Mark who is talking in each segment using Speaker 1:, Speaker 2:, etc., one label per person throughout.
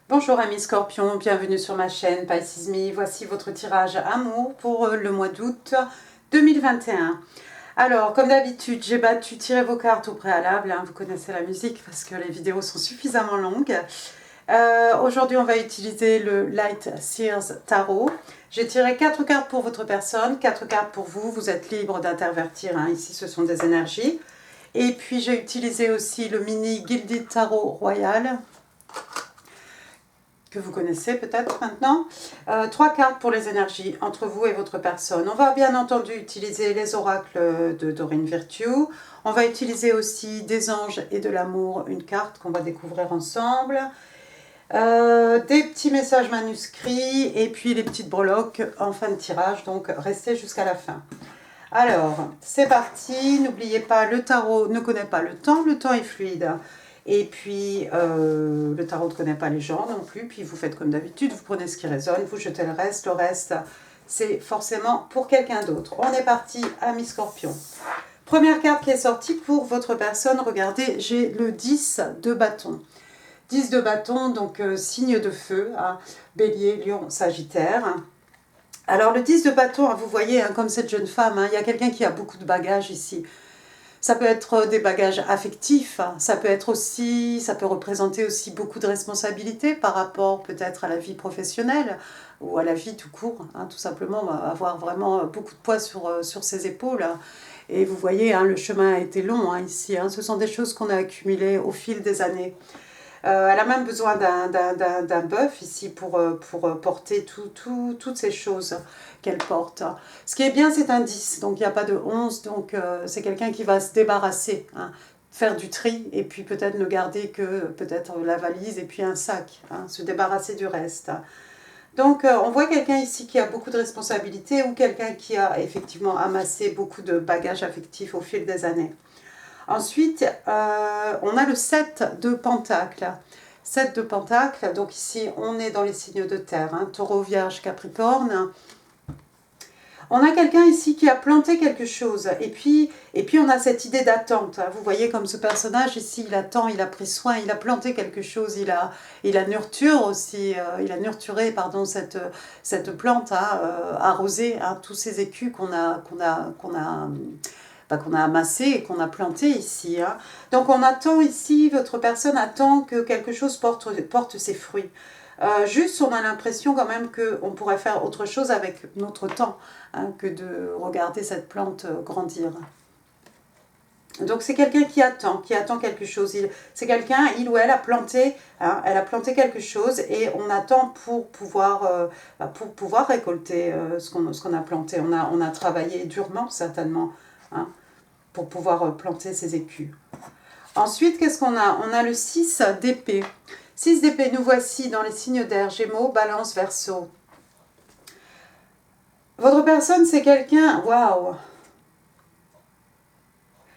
Speaker 1: Bonjour amis Scorpions, bienvenue sur ma chaîne Pisces Me. Voici votre tirage amour pour le mois d'août 2021. Alors, comme d'habitude, j'ai tiré vos cartes au préalable. Vous connaissez la musique parce que les vidéos sont suffisamment longues. Aujourd'hui, on va utiliser le Light Seers Tarot. J'ai tiré 4 cartes pour votre personne, 4 cartes pour vous. Vous êtes libre d'intervertir. Ici, ce sont des énergies. Et puis, j'ai utilisé aussi le mini Gilded Tarot Royal, que vous connaissez peut-être maintenant. 3 cartes pour les énergies entre vous et votre personne. On va bien entendu utiliser les oracles de Doreen Virtue. On va utiliser aussi des anges et de l'amour, une carte qu'on va découvrir ensemble. Des petits messages manuscrits et puis les petites breloques en fin de tirage, donc restez jusqu'à la fin. Alors, c'est parti. N'oubliez pas, le tarot ne connaît pas le temps est fluide. Et puis, le tarot ne connaît pas les gens non plus. Puis, vous faites comme d'habitude, vous prenez ce qui résonne, vous jetez le reste. Le reste, c'est forcément pour quelqu'un d'autre. On est parti, amis Scorpion. Première carte qui est sortie pour votre personne. Regardez, j'ai le 10 de bâton. 10 de bâton, donc signe de feu, Bélier, Lion, Sagittaire. Alors, le 10 de bâton, vous voyez, comme cette jeune femme, il y a quelqu'un qui a beaucoup de bagages ici. Ça peut être des bagages affectifs, ça peut représenter aussi beaucoup de responsabilités par rapport peut-être à la vie professionnelle ou à la vie tout court, tout simplement avoir vraiment beaucoup de poids sur ses épaules. Et vous voyez, le chemin a été long ici, ce sont des choses qu'on a accumulées au fil des années. Elle a même besoin d'un bœuf ici pour porter toutes ces choses qu'elle porte. Ce qui est bien, c'est un 10, donc il n'y a pas de 11, donc c'est quelqu'un qui va se débarrasser, faire du tri, et puis peut-être ne garder que peut-être la valise et puis un sac, se débarrasser du reste. Donc on voit quelqu'un ici qui a beaucoup de responsabilités ou quelqu'un qui a effectivement amassé beaucoup de bagages affectifs au fil des années. Ensuite, on a le 7 de Pentacle. 7 de Pentacle, donc ici on est dans les signes de terre, Taureau, Vierge, Capricorne. On a quelqu'un ici qui a planté quelque chose et puis on a cette idée d'attente. Vous voyez comme ce personnage ici, il attend, il a pris soin, il a planté quelque chose, il a nurture aussi, il a nurturé pardon, cette plante, arrosé tous ces écus qu'on a amassé et qu'on a planté ici. Donc on attend ici, votre personne attend que quelque chose porte ses fruits. Juste, on a l'impression quand même qu'on pourrait faire autre chose avec notre temps que de regarder cette plante grandir. Donc c'est quelqu'un qui attend quelque chose. C'est quelqu'un, il ou elle a planté, elle a planté quelque chose et on attend pour pouvoir récolter ce qu'on a planté. On a travaillé durement certainement pour pouvoir planter ces écus. Ensuite, qu'est-ce qu'on a? On a le 6 d'épée. 6 d'épée, nous voici dans les signes d'air, Gémeaux, Balance, Verseau. Votre personne, c'est quelqu'un, waouh!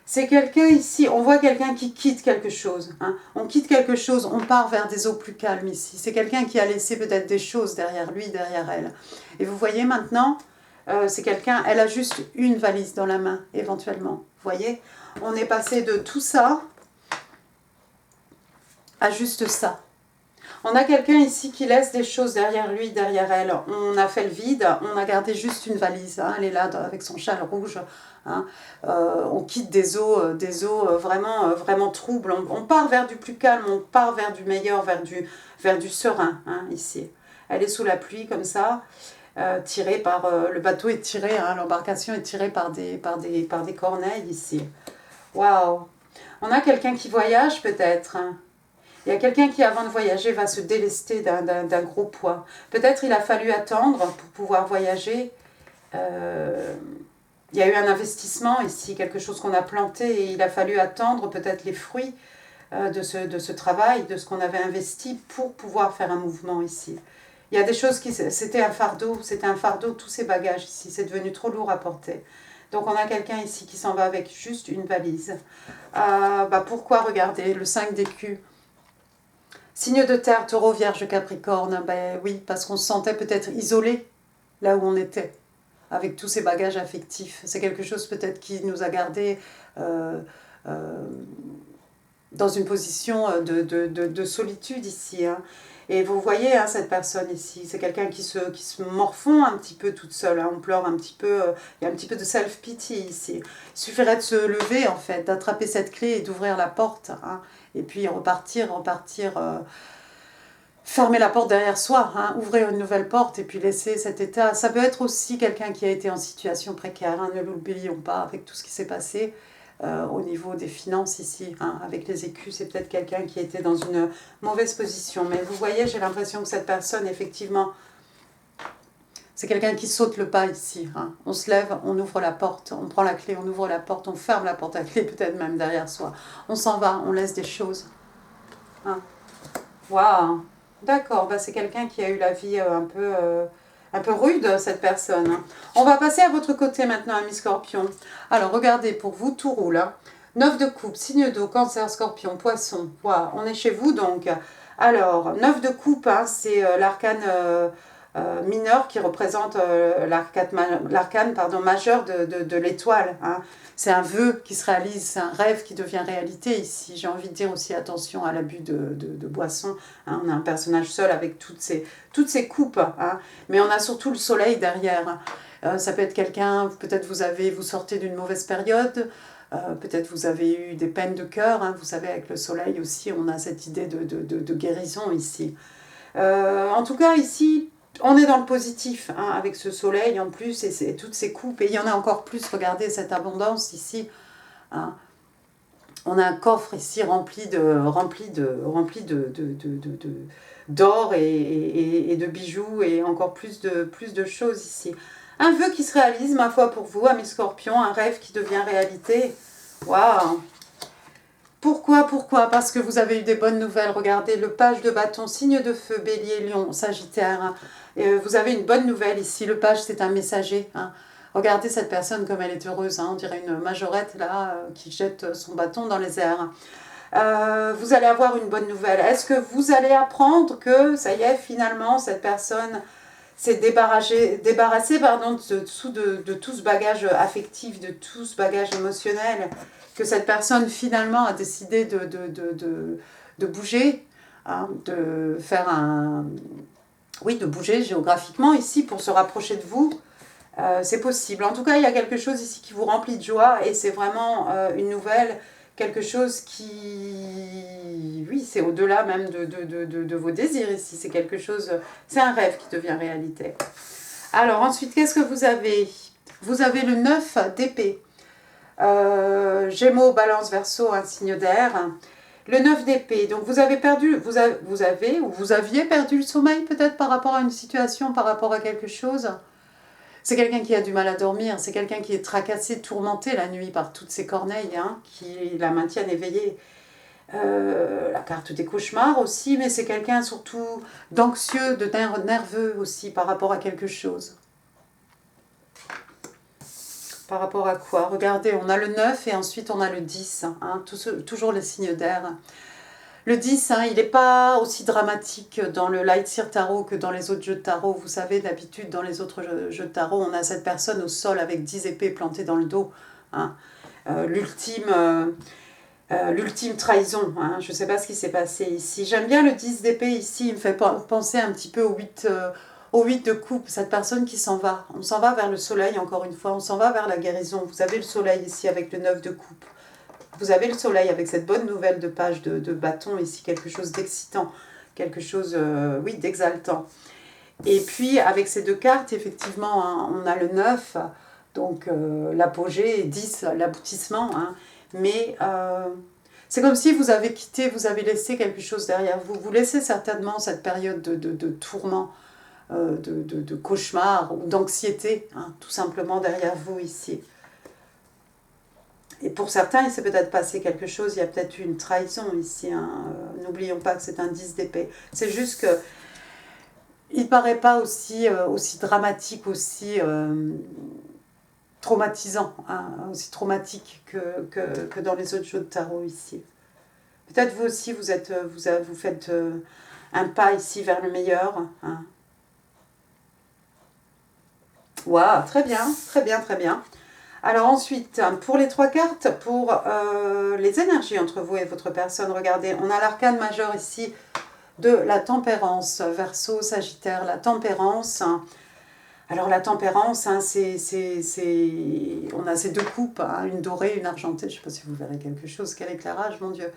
Speaker 1: C'est quelqu'un ici, on voit quelqu'un qui quitte quelque chose. On quitte quelque chose, on part vers des eaux plus calmes ici. C'est quelqu'un qui a laissé peut-être des choses derrière lui, derrière elle. Et vous voyez maintenant, c'est quelqu'un, elle a juste une valise dans la main, éventuellement. Vous voyez, on est passé de tout ça à juste ça. On a quelqu'un ici qui laisse des choses derrière lui, derrière elle. On a fait le vide, on a gardé juste une valise. Elle est là avec son châle rouge. On quitte des eaux vraiment troubles. On part vers du plus calme, on part vers du meilleur, vers du serein ici. Elle est sous la pluie comme ça, tirée par le bateau est tiré, l'embarcation est tirée par des corneilles ici. Waouh! On a quelqu'un qui voyage peut-être. Il y a quelqu'un qui, avant de voyager, va se délester d'un gros poids. Peut-être il a fallu attendre pour pouvoir voyager. Il y a eu un investissement ici, quelque chose qu'on a planté, et il a fallu attendre peut-être les fruits de ce travail, de ce qu'on avait investi pour pouvoir faire un mouvement ici. Il y a des choses qui... C'était un fardeau, tous ces bagages ici. C'est devenu trop lourd à porter. Donc on a quelqu'un ici qui s'en va avec juste une valise. Pourquoi regarder le 5 d'écus? Signe de terre, Taureau, Vierge, Capricorne, oui, parce qu'on se sentait peut-être isolé là où on était, avec tous ces bagages affectifs. C'est quelque chose peut-être qui nous a gardé dans une position de solitude ici. Hein. Et vous voyez hein, cette personne ici, c'est quelqu'un qui se morfond un petit peu toute seule, hein. On pleure un petit peu, il y a un petit peu de self-pity ici. Il suffirait de se lever en fait, d'attraper cette clé et d'ouvrir la porte. Hein. Et puis repartir, fermer la porte derrière soi, hein, ouvrir une nouvelle porte et puis laisser cet état. Ça peut être aussi quelqu'un qui a été en situation précaire, hein, ne l'oublions pas, avec tout ce qui s'est passé. Au niveau des finances ici, hein, avec les écus, c'est peut-être quelqu'un qui était dans une mauvaise position. Mais vous voyez, j'ai l'impression que cette personne, effectivement, c'est quelqu'un qui saute le pas ici. Hein. On se lève, on ouvre la porte, on prend la clé, on ouvre la porte, on ferme la porte à clé, peut-être même derrière soi. On s'en va, on laisse des choses. Hein. Waouh! D'accord, bah c'est quelqu'un qui a eu la vie un peu rude, cette personne. Hein. On va passer à votre côté maintenant, ami Scorpion. Alors, regardez, pour vous, tout roule. Hein. 9 de coupe, signe d'eau, cancer, scorpion, poisson. Wow, on est chez vous, donc. Alors, 9 de coupe, hein, c'est l'arcane mineur qui représente l'arcane majeur de l'étoile. Hein. C'est un vœu qui se réalise, c'est un rêve qui devient réalité ici. J'ai envie de dire aussi attention à l'abus de boissons. Hein. On a un personnage seul avec toutes ces coupes. Hein. Mais on a surtout le soleil derrière. Ça peut être quelqu'un, peut-être vous sortez d'une mauvaise période. Peut-être vous avez eu des peines de cœur. Hein. Vous savez, avec le soleil aussi, on a cette idée de guérison ici. En tout cas, ici, on est dans le positif, hein, avec ce soleil en plus, et toutes ces coupes. Et il y en a encore plus, regardez cette abondance ici. Hein. On a un coffre ici rempli d'or et de bijoux, et encore plus de choses ici. Un vœu qui se réalise, ma foi, pour vous, amis Scorpions, un rêve qui devient réalité. Waouh! Pourquoi? Parce que vous avez eu des bonnes nouvelles. Regardez, le page de bâton, signe de feu, bélier, lion, sagittaire. Vous avez une bonne nouvelle ici. Le page, c'est un messager. Hein. Regardez cette personne comme elle est heureuse. Hein. On dirait une majorette là qui jette son bâton dans les airs. Vous allez avoir une bonne nouvelle. Est-ce que vous allez apprendre que, ça y est, finalement, cette personne s'est débarrassée de tout ce bagage affectif, de tout ce bagage émotionnel, que cette personne finalement a décidé de bouger, hein, de faire de bouger géographiquement ici pour se rapprocher de vous. C'est possible. En tout cas, il y a quelque chose ici qui vous remplit de joie et c'est vraiment une nouvelle, quelque chose qui... Oui, c'est au-delà même de vos désirs ici. C'est quelque chose... C'est un rêve qui devient réalité. Alors ensuite, qu'est-ce que vous avez? Vous avez le 9 d'épée. Gémeaux, Balance, Verseau, un signe d'air. Le 9 d'épée. Donc vous avez perdu, vous aviez perdu le sommeil peut-être par rapport à une situation, par rapport à quelque chose. C'est quelqu'un qui a du mal à dormir, c'est quelqu'un qui est tracassé, tourmenté la nuit par toutes ces corneilles hein, qui la maintiennent éveillée. La carte des cauchemars aussi, mais c'est quelqu'un surtout d'anxieux, de nerveux aussi par rapport à quelque chose. Par rapport à quoi? Regardez, on a le 9 et ensuite on a le 10, hein, toujours les signes d'air. Le 10, hein, il n'est pas aussi dramatique dans le Light Seer Tarot que dans les autres jeux de tarot. Vous savez, d'habitude, dans les autres jeux de tarot, on a cette personne au sol avec 10 épées plantées dans le dos. Hein. L'ultime trahison. Hein. Je ne sais pas ce qui s'est passé ici. J'aime bien le 10 d'épée ici. Il me fait penser un petit peu au 8 de coupe. Cette personne qui s'en va. On s'en va vers le soleil, encore une fois. On s'en va vers la guérison. Vous avez le soleil ici avec le 9 de coupe. Vous avez le soleil avec cette bonne nouvelle de page de bâton ici, quelque chose d'excitant, quelque chose, d'exaltant. Et puis, avec ces deux cartes, effectivement, hein, on a le 9, donc l'apogée, et 10, l'aboutissement. Hein, mais c'est comme si vous avez laissé quelque chose derrière vous. Vous laissez certainement cette période de tourment, de cauchemar ou d'anxiété, hein, tout simplement derrière vous ici. Et pour certains, il s'est peut-être passé quelque chose, il y a peut-être eu une trahison ici. Hein. N'oublions pas que c'est un 10 d'épée. C'est juste que il ne paraît pas aussi dramatique, aussi traumatisant, hein, aussi traumatique que dans les autres jeux de tarot ici. Peut-être vous aussi, vous faites un pas ici vers le meilleur. Hein. Waouh, très bien, très bien, très bien. Alors ensuite, pour les 3 cartes, pour les énergies entre vous et votre personne, regardez, on a l'arcane majeur ici de la tempérance, Verseau, Sagittaire, la tempérance. Alors la tempérance, hein, on a ces 2 coupes, hein, une dorée, une argentée, je ne sais pas si vous verrez quelque chose, quel éclairage, mon Dieu.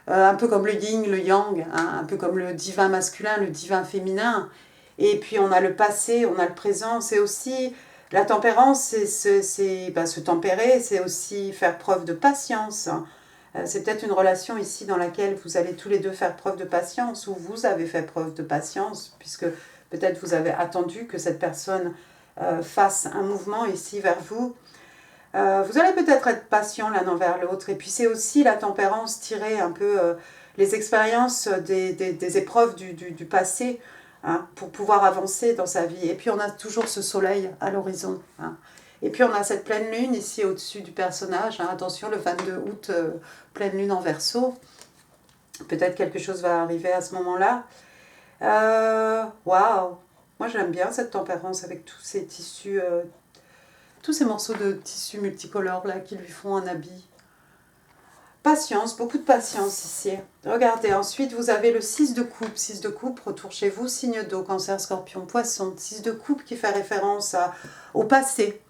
Speaker 1: Un peu comme le yin, le yang, hein, un peu comme le divin masculin, le divin féminin. Et puis on a le passé, on a le présent, c'est aussi... La tempérance, c'est se tempérer, c'est aussi faire preuve de patience. C'est peut-être une relation ici dans laquelle vous allez tous les deux faire preuve de patience, ou vous avez fait preuve de patience, puisque peut-être vous avez attendu que cette personne fasse un mouvement ici vers vous. Vous allez peut-être être patient l'un envers l'autre. Et puis c'est aussi la tempérance, tirer un peu les expériences des épreuves du passé, hein, pour pouvoir avancer dans sa vie. Et puis on a toujours ce soleil à l'horizon. Hein. Et puis on a cette pleine lune ici au-dessus du personnage. Hein. Attention, le 22 août, pleine lune en Verseau. Peut-être quelque chose va arriver à ce moment-là. Waouh! Moi j'aime bien cette tempérance avec tous ces tissus... tous ces morceaux de tissu multicolores là qui lui font un habit. Patience, beaucoup de patience ici. Regardez, ensuite vous avez le 6 de coupe. 6 de coupe, retour chez vous, signe d'eau, cancer, scorpion, poisson. 6 de coupe qui fait référence au passé,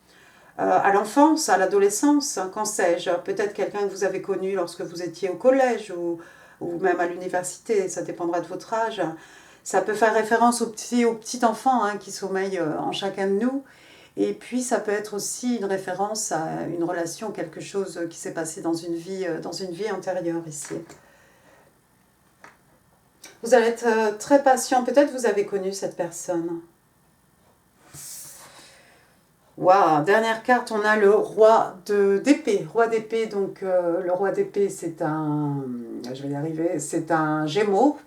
Speaker 1: à l'enfance, à l'adolescence, qu'en sais-je. Peut-être quelqu'un que vous avez connu lorsque vous étiez au collège ou même à l'université, ça dépendra de votre âge. Ça peut faire référence aux petits enfants, hein, qui sommeillent en chacun de nous. Et puis ça peut être aussi une référence à une relation, quelque chose qui s'est passé dans une vie antérieure ici. Vous allez être très patient, peut-être vous avez connu cette personne. Waouh, dernière carte, on a le roi d'épée. Roi d'épée, donc le roi d'épée c'est je vais y arriver, c'est un Gémeaux.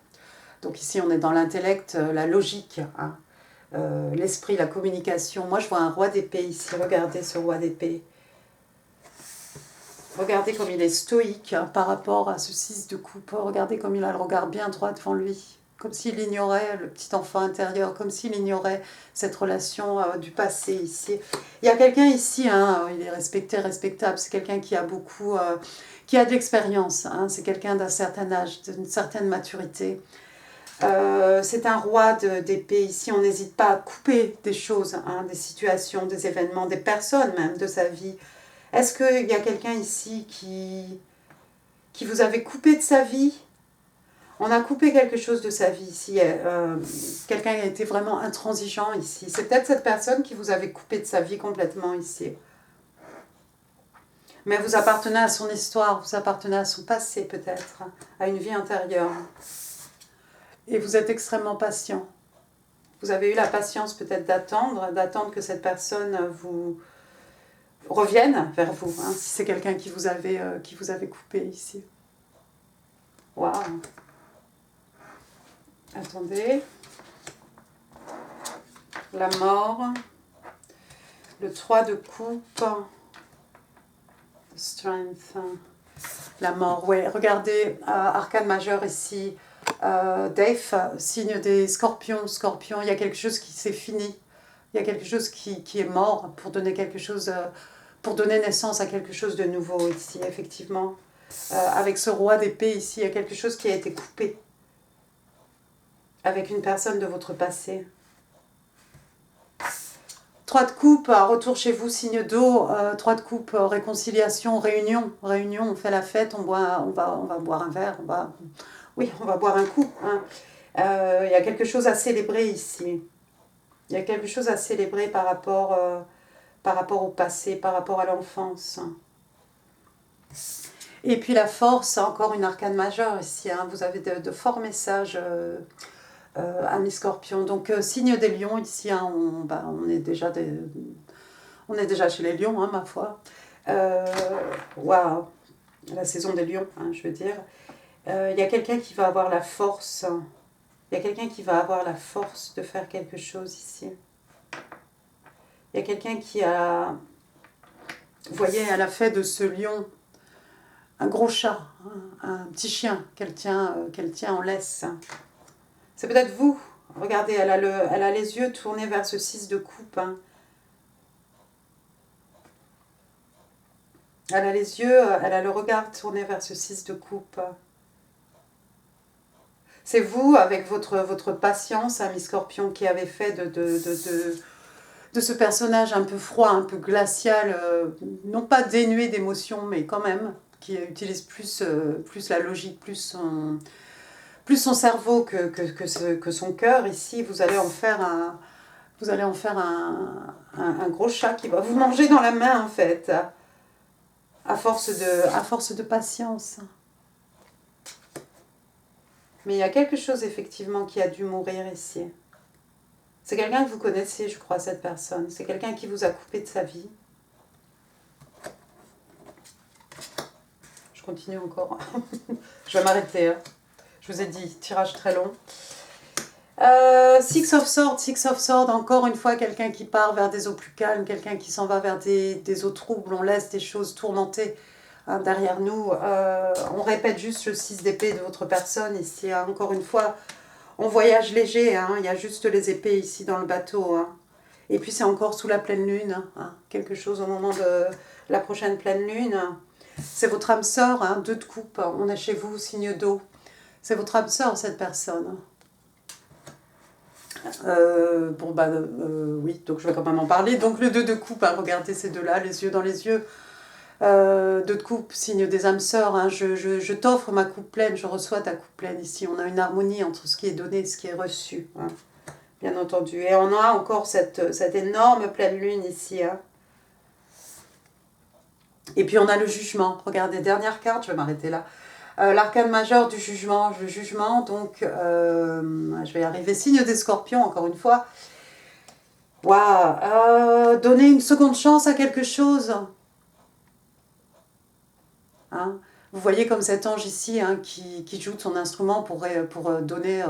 Speaker 1: Donc ici on est dans l'intellect, la logique, hein. L'esprit, la communication. Moi, je vois un roi d'épée ici. Regardez ce roi d'épée. Regardez comme il est stoïque, hein, par rapport à ce 6 de coupe. Regardez comme il a le regard bien droit devant lui. Comme s'il ignorait le petit enfant intérieur, comme s'il ignorait cette relation du passé ici. Il y a quelqu'un ici, hein, il est respecté, respectable. C'est quelqu'un qui a beaucoup, qui a de l'expérience. Hein, c'est quelqu'un d'un certain âge, d'une certaine maturité. C'est un roi d'épée. Ici, on n'hésite pas à couper des choses, hein, des situations, des événements, des personnes même de sa vie. Est-ce qu'il y a quelqu'un ici qui vous avait coupé de sa vie? On a coupé quelque chose de sa vie ici. Quelqu'un a été vraiment intransigeant ici. C'est peut-être cette personne qui vous avait coupé de sa vie complètement ici. Mais vous appartenez à son histoire, vous appartenez à son passé peut-être, à une vie intérieure. Et vous êtes extrêmement patient. Vous avez eu la patience peut-être d'attendre que cette personne vous revienne vers vous, hein, si c'est quelqu'un qui vous avait coupé ici. Waouh! Attendez. La mort. Le 3 de coupe. Strength. La mort, ouais. Regardez, arcane majeur ici. Dave, signe des scorpions. Scorpion, il y a quelque chose qui s'est fini. Il y a quelque chose qui est mort pour donner quelque chose, pour donner naissance à quelque chose de nouveau ici, effectivement. Avec ce roi d'épée ici, il y a quelque chose qui a été coupé avec une personne de votre passé. 3 de coupe, retour chez vous, signe d'eau. 3 de coupe, réconciliation, réunion. Réunion, on fait la fête, on va boire un verre, on va boire un coup. Hein. Il y a quelque chose à célébrer ici. Il y a quelque chose à célébrer par rapport au passé, par rapport à l'enfance. Et puis la force, encore une arcane majeure ici. Hein. Vous avez de forts messages, amis scorpions. Donc, signe des lions ici. Hein. On est déjà chez les lions, hein, ma foi. Waouh, la saison des lions, hein, je veux dire. Il y a quelqu'un qui va avoir la force. Il y a quelqu'un qui va avoir la force de faire quelque chose ici. Il y a quelqu'un qui a... Vous voyez, elle a fait de ce lion un gros chat, un petit chien qu'elle tient en laisse. C'est peut-être vous. Regardez, elle a les yeux tournés vers ce 6 de coupe. Hein. Elle a les yeux, elle a le regard tourné vers ce 6 de coupe. C'est vous, avec votre patience, Miss Scorpion, qui avez fait de ce personnage un peu froid, un peu glacial, non pas dénué d'émotions, mais quand même, qui utilise plus la logique, plus son cerveau que son cœur. Ici, vous allez en faire un gros chat qui va vous manger dans la main, en fait, à force de patience. Mais il y a quelque chose, effectivement, qui a dû mourir ici. C'est quelqu'un que vous connaissez, je crois, cette personne. C'est quelqu'un qui vous a coupé de sa vie. Je continue encore. Je vais m'arrêter. Je vous ai dit, tirage très long. Six of Swords, encore une fois, quelqu'un qui part vers des eaux plus calmes, quelqu'un qui s'en va vers des eaux troubles. On laisse des choses tourmentées derrière nous. On répète juste le 6 d'épée de votre personne ici. Encore une fois, on voyage léger. Il y a juste les épées ici dans le bateau. Et puis c'est encore sous la pleine lune. Quelque chose au moment de la prochaine pleine lune. C'est votre âme sœur, 2 de coupe. On est chez vous, signe d'eau. C'est votre âme sœur, cette personne. Oui, donc je vais quand même en parler. Donc le 2 de coupe, regardez ces deux-là, les yeux dans les yeux. 2 de coupe, signe des âmes sœurs. Je t'offre ma coupe pleine, je reçois ta coupe pleine. Ici, on a une harmonie entre ce qui est donné et ce qui est reçu. Bien entendu. Et on a encore cette énorme pleine lune ici. Et puis on a le jugement. Regardez, dernière carte, je vais m'arrêter là. L'arcane majeur du jugement, le jugement, donc je vais y arriver, signe des scorpions, encore une fois. Waouh, donner une seconde chance à quelque chose. Vous voyez comme cet ange ici qui joue de son instrument pour donner,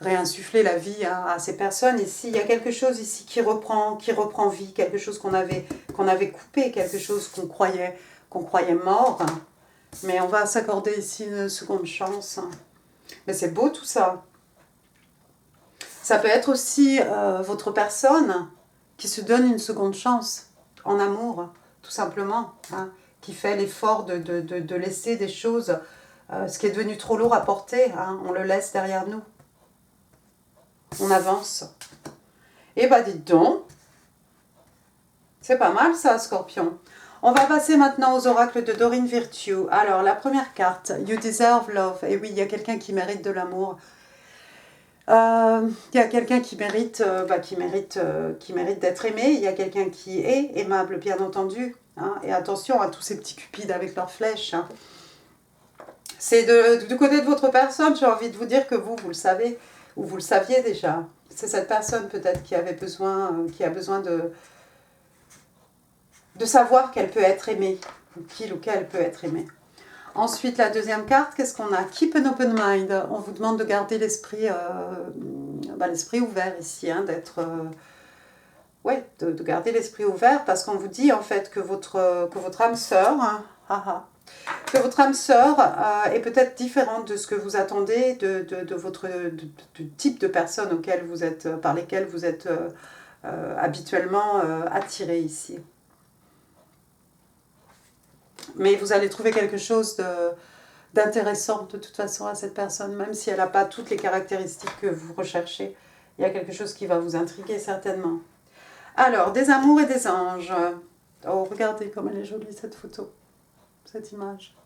Speaker 1: réinsuffler la vie à ces personnes. Ici, il y a quelque chose ici qui reprend vie, quelque chose qu'on avait coupé, quelque chose qu'on croyait mort. Mais on va s'accorder ici une seconde chance. Mais c'est beau tout ça. Ça peut être aussi votre personne qui se donne une seconde chance en amour, tout simplement. Qui fait l'effort de laisser des choses, ce qui est devenu trop lourd à porter, on le laisse derrière nous. On avance. Et bah dites donc, c'est pas mal ça, Scorpion. On va passer maintenant aux oracles de Dorine Virtue. Alors, la première carte, You Deserve Love. Et oui, il y a quelqu'un qui mérite de l'amour. Il y a quelqu'un qui mérite d'être aimé. Il y a quelqu'un qui est aimable, bien entendu. Et attention à tous ces petits cupides avec leurs flèches. C'est du côté de votre personne, j'ai envie de vous dire que vous le savez, ou vous le saviez déjà. C'est cette personne peut-être qui a besoin de savoir qu'elle peut être aimée, ou qu'il ou qu'elle peut être aimée. Ensuite, la deuxième carte, qu'est-ce qu'on a? Keep an open mind. On vous demande de garder l'esprit ouvert ici, de garder l'esprit ouvert, parce qu'on vous dit en fait que votre âme sœur, est peut-être différente de ce que vous attendez, du type de personnes par lesquelles vous êtes habituellement attiré ici. Mais vous allez trouver quelque chose d'intéressant de toute façon à cette personne, même si elle n'a pas toutes les caractéristiques que vous recherchez. Il y a quelque chose qui va vous intriguer certainement. Alors, des amours et des anges. Oh, regardez comme elle est jolie cette photo, cette image.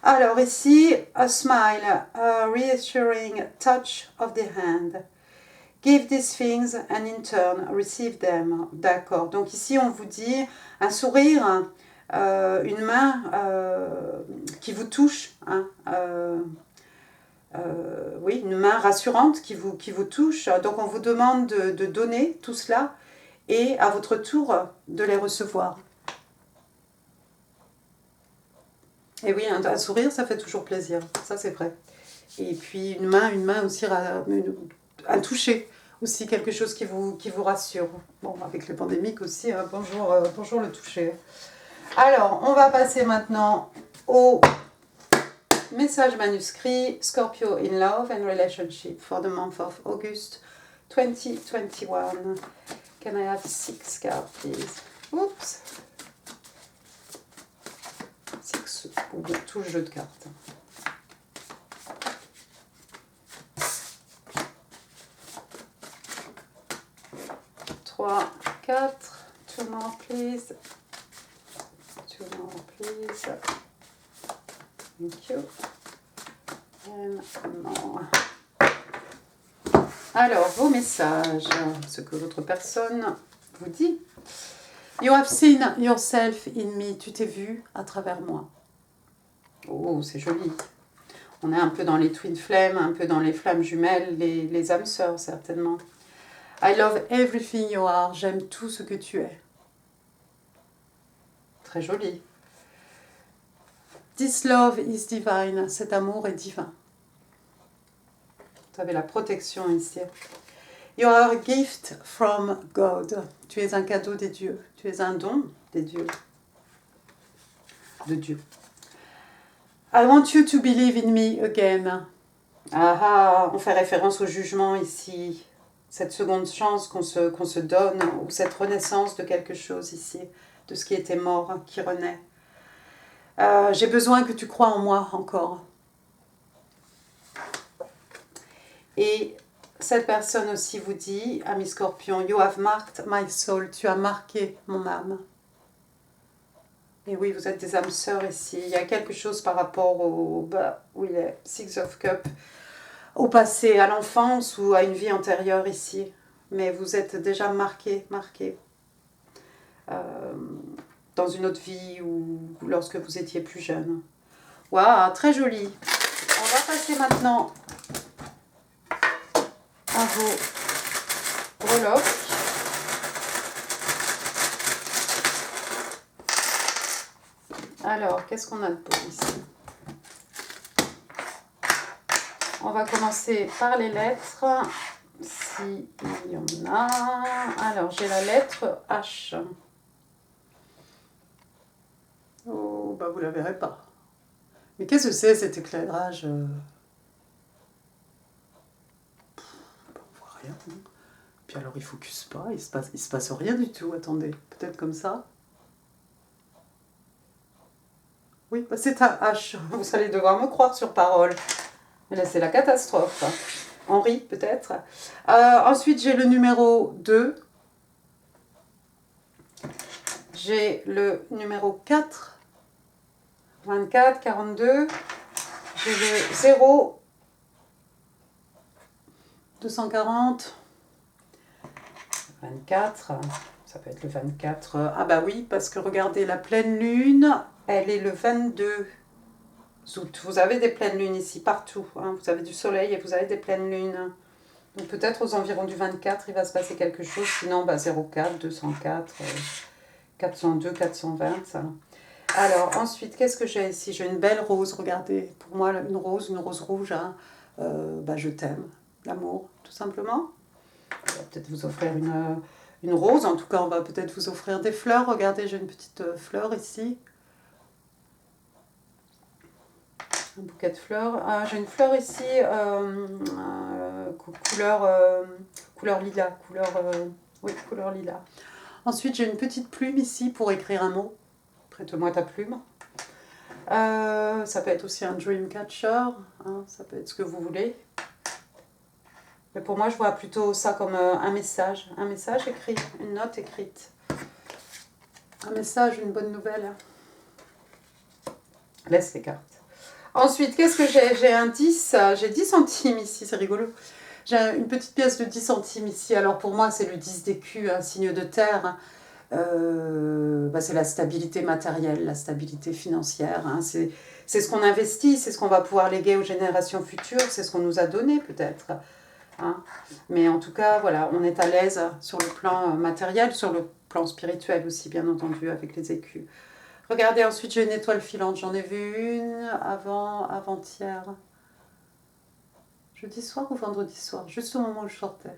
Speaker 1: Alors ici, a smile, a reassuring touch of the hand. Give these things and in turn receive them. D'accord, donc ici on vous dit un sourire, une main qui vous touche, oui, une main rassurante qui vous touche. Donc on vous demande de donner tout cela et à votre tour de les recevoir. Et oui, un sourire, ça fait toujours plaisir, ça c'est vrai. Et puis une main aussi, un toucher aussi, quelque chose qui vous rassure. Bon, avec les pandémiques aussi, bonjour le toucher. Alors, on va passer maintenant au message manuscrit Scorpio in Love and Relationship for the month of August 2021. Can I have 6 cards, please? Oops. ou tout le jeu de cartes. 3, 4. 2 more, please. 2 more, please. Thank you. And more. Alors, vos messages, ce que votre personne vous dit. You have seen yourself in me. Tu t'es vu à travers moi. Oh, c'est joli. On est un peu dans les twin flames, un peu dans les flammes jumelles, les âmes sœurs, certainement. I love everything you are. J'aime tout ce que tu es. Très joli. This love is divine. Cet amour est divin. Vous avez la protection ici. You are a gift from God. Tu es un cadeau des dieux. Tu es un don des dieux. De Dieu. I want you to believe in me again. Ah ah, on fait référence au jugement ici. Cette seconde chance qu'on se donne, ou cette renaissance de quelque chose ici, de ce qui était mort, qui renaît. J'ai besoin que tu crois en moi encore. Et cette personne aussi vous dit, ami Scorpion, you have marked my soul, tu as marqué mon âme. Et oui, vous êtes des âmes sœurs ici. Il y a quelque chose par rapport au, où il est, Six of Cups, au passé, à l'enfance ou à une vie antérieure ici. Mais vous êtes déjà marqué dans une autre vie ou lorsque vous étiez plus jeune. Waouh, très joli. On va passer maintenant à vos breloques. Alors, qu'est-ce qu'on a de beau ici? On va commencer par les lettres, s'il y en a. Alors, j'ai la lettre H. Oh, bah vous la verrez pas. Mais qu'est-ce que c'est cet éclairage? On voit rien. Hein. Puis alors, il focus pas, il se passe rien du tout. Attendez, peut-être comme ça. Oui, bah c'est un H. Vous allez devoir me croire sur parole. Mais là, c'est la catastrophe. Henri, peut-être. Ensuite, j'ai le numéro 2. J'ai le numéro 4. 24, 42. J'ai le 0. 240. 24. Ça peut être le 24. Ah bah oui, parce que regardez, la pleine lune, elle est le 22 août. Vous avez des pleines lunes ici, partout. Hein. Vous avez du soleil et vous avez des pleines lunes. Donc peut-être aux environs du 24, il va se passer quelque chose. Sinon, bah, 04, 204, 402, 420. Ça. Alors, ensuite, qu'est-ce que j'ai ici? J'ai une belle rose, regardez. Pour moi, une rose rouge. Hein. Bah, je t'aime, l'amour, tout simplement. On va peut-être vous offrir une rose. En tout cas, on va peut-être vous offrir des fleurs. Regardez, j'ai une petite fleur ici. Un bouquet de fleurs. Ah, j'ai une fleur ici, couleur lilas. Couleur lilas. Ensuite, j'ai une petite plume ici pour écrire un mot. Prête-moi ta plume. Ça peut être aussi un dream catcher. Hein, ça peut être ce que vous voulez. Mais pour moi, je vois plutôt ça comme un message. Un message écrit, une note écrite. Un message, une bonne nouvelle. Laisse les cartes. Ensuite, qu'est-ce que j'ai? J'ai un 10, j'ai 10 centimes ici, c'est rigolo. J'ai une petite pièce de 10 centimes ici. Alors pour moi, c'est le 10 d'écu, un signe de terre. Bah, c'est la stabilité matérielle, la stabilité financière. Hein. C'est ce qu'on investit, c'est ce qu'on va pouvoir léguer aux générations futures, c'est ce qu'on nous a donné peut-être. Hein. Mais en tout cas, voilà, on est à l'aise sur le plan matériel, sur le plan spirituel aussi, bien entendu, avec les écus. Regardez, ensuite j'ai une étoile filante, j'en ai vu une avant-hier. Jeudi soir ou vendredi soir, juste au moment où je sortais.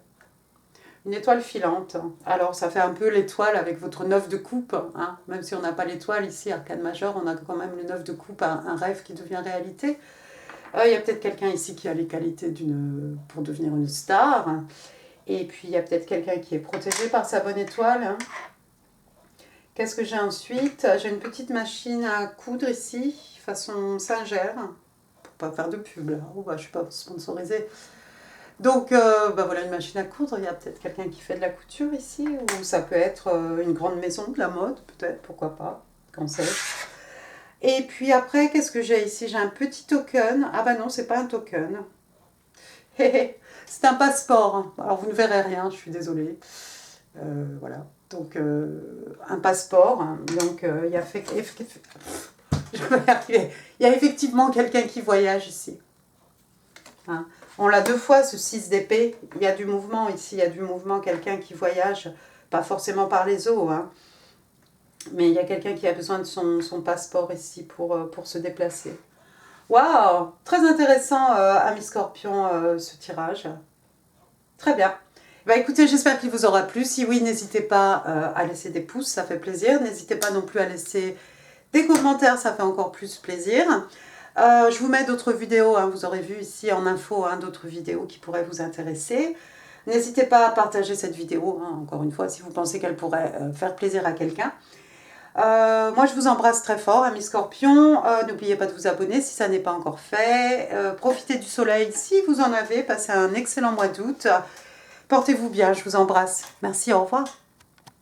Speaker 1: Une étoile filante. Alors ça fait un peu l'étoile avec votre 9 de coupe, hein. Même si on n'a pas l'étoile ici, arcane majeur, on a quand même le 9 de coupe, un rêve qui devient réalité. Il y a peut-être quelqu'un ici qui a les qualités pour devenir une star. Et puis il y a peut-être quelqu'un qui est protégé par sa bonne étoile. Hein. Qu'est-ce que j'ai ensuite? J'ai une petite machine à coudre ici. façon Singer, pour pas faire de pub là, oh, bah, je suis pas sponsorisée. Donc voilà une machine à coudre, il y a peut-être quelqu'un qui fait de la couture ici, ou ça peut être une grande maison de la mode, peut-être, pourquoi pas, quand c'est. Et puis après, qu'est-ce que j'ai ici? J'ai un petit token, ah bah non, c'est pas un token, c'est un passeport, alors vous ne verrez rien, je suis désolée. Voilà, donc un passeport, hein. Donc il y a je vais y arriver. Il y a effectivement quelqu'un qui voyage ici. Hein. On l'a 2 fois, ce 6 d'épée. Il y a du mouvement ici, il y a du mouvement, quelqu'un qui voyage, pas forcément par les eaux, hein, mais il y a quelqu'un qui a besoin de son passeport ici pour se déplacer. Waouh, très intéressant, ami Scorpion, ce tirage. Très bien. Bah écoutez, j'espère qu'il vous aura plu. Si oui, n'hésitez pas à laisser des pouces, ça fait plaisir. N'hésitez pas non plus à laisser des commentaires, ça fait encore plus plaisir. Je vous mets d'autres vidéos, hein, vous aurez vu ici en info hein, d'autres vidéos qui pourraient vous intéresser. N'hésitez pas à partager cette vidéo, hein, encore une fois, si vous pensez qu'elle pourrait faire plaisir à quelqu'un. Moi, je vous embrasse très fort, amis Scorpions. N'oubliez pas de vous abonner si ça n'est pas encore fait. Profitez du soleil si vous en avez. Passez un excellent mois d'août. Portez-vous bien, je vous embrasse. Merci, au revoir.